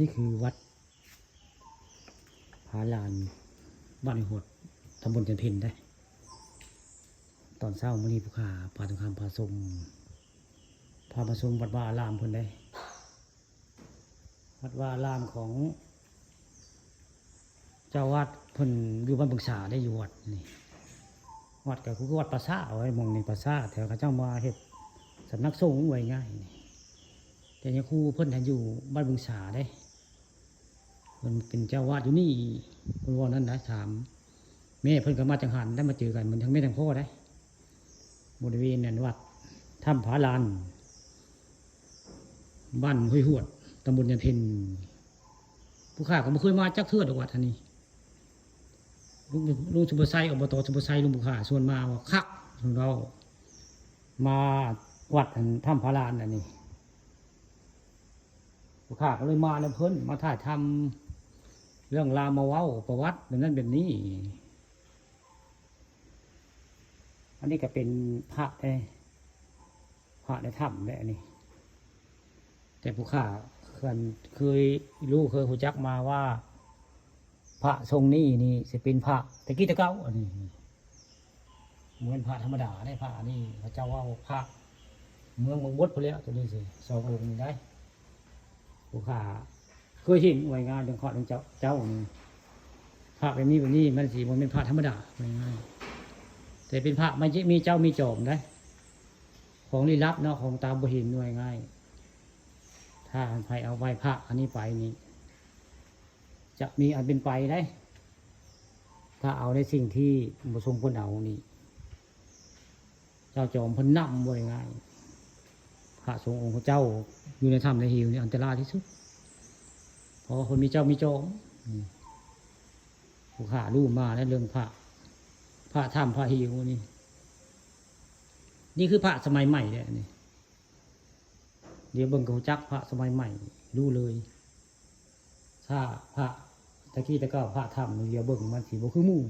นี่คือวัดผาลานบ้านหวดตำบลจันพินได้ตอนเช้ามื้อนี้ผู้ข่าพาทองคำพาชมวัดว่าอารามเพิ่นได้วัดว่าอารามของเจ้าวาดเพิ่นอยู่บ้านบึงสาได้อยู่วัดนี่วัดก็คือวัดปราสาทเอาไว้มองในปราสาทแถวเขาเจ้ามาเฮ็ดสำนักสงฆ์ไว้ง่ายนี่แต่ยังครูเพิ่นท่านอยู่บ้านบึงสาได้มันเป็นเจ้าวาดอยู่นี่เพิ่นว่านั้นนะถามแม่เพิ่นก็มาจังหันได้มาเจอกันมันทั้งแม่ทั้งพ่อได้บริเวณนั้นวัดถ้ำผาลานบ้านห้วยหวดตำบลยันเพ็ญผู้ข้าก็ไม่เคยมาจักเทื่อดอกวัดอันนี้ลุงสุภชัยอบตสุภชัยลุงผู้ข้าชวนมาว่าคักเรามาวัดถ้ำผาลานอันนี้ผู้ข้าก็เลยมาแล้วเพิ่นมาถ่ายทำเรื่องราวมาเว้าประวัติแบบนั้นแบบนี้อันนี้ก็เป็นพระในถ้ำเลยอันนี้แต่ผู้ข้าเคยหูจักมาว่าพระทรงนี้นี่จะเป็นพระตะกี้ตะเก้าอันนี้เหมือนพระธรรมดาได้พระนี่พระเจ้าว่าพระเมืองบางบดพอแล้วตัวนี้สิสององค์นี้ได้ผู้ข้าเคยเห็นหน่วยงานเรื่องข้อเรื่องเจ้าพระแบบนี้มันสีมันเป็นพระธรรมดาง่ายแต่เป็นพระไม่ใช่มีเจ้ามีจอมได้ของลี้ลับเนาะของตามบุหินหน่วยง่ายถ้าใครเอาไว้พระอันนี้ไปนี่จะมีอันเป็นไปได้ถ้าเอาในสิ่งที่บุทรงพ้นเอานี่เจ้าจอมพ้นนำบ่อยง่ายพระทรงองค์พระเจ้าอยู่ในถ้ำในหิวนี่อันตรายที่สุดเพราะคนมีเจ้ามีจอมผู้ข่ารู้มาแล้วเรื่องพระถ้ำพระหิวนี่คือพระสมัยใหม่เนี่ยนี่เดี๋ยวเบิ่งกระจักพระสมัยใหม่รู้เลยถ้าพระตะกี้ตะเก้าพระถ้ำเดี๋ยวเบิ่งมันสีบุคือหมู่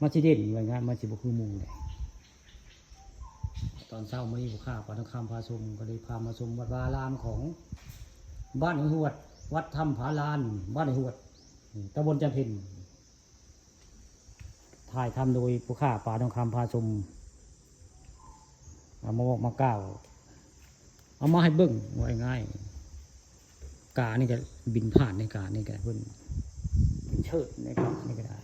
มันสิเด่นไว้งานมันสิบุคือหมู่เลยตอนเช้ามื้อนี้ผู้ข้าพาทองคำพาชมก็เลยพามาชมวัดวาอารามของบ้านหวดวัดถ้ำผาลานบ้านหวดตำบลจันพินถ่ายทำโดยผู้ข้าป่าทองคำพาชมเอามาบอกมาก้าวเอามาให้เบิ้งไว้ง่ายกานี่ก็บินผ่านในกานี่ก็เพิ่นเป็นเชิดในกานี่ก็ได้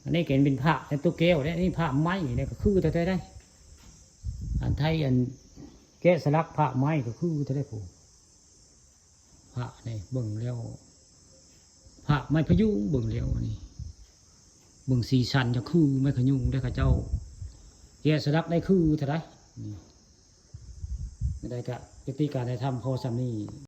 อันนี้เห็นเป็นผ้าเป็นตัวแก้วเนี่ยนี่ผ้าไม้เนี่ยก็คือแท้ๆได้อันไทยอันแกะสลักผ้าไม้ก็คือแท้ๆผู้ผ้าเนี่ยเบิ่งแล้วผ้าไม้พยุงเบิ่งแล้วนี่เบิ่งสีสันจะคือไม้ขยุงได้ข้าเจ้าแกะสลักได้คือแท้ๆนี่ไม่ได้กะปฏิการได้ทำพอสำนี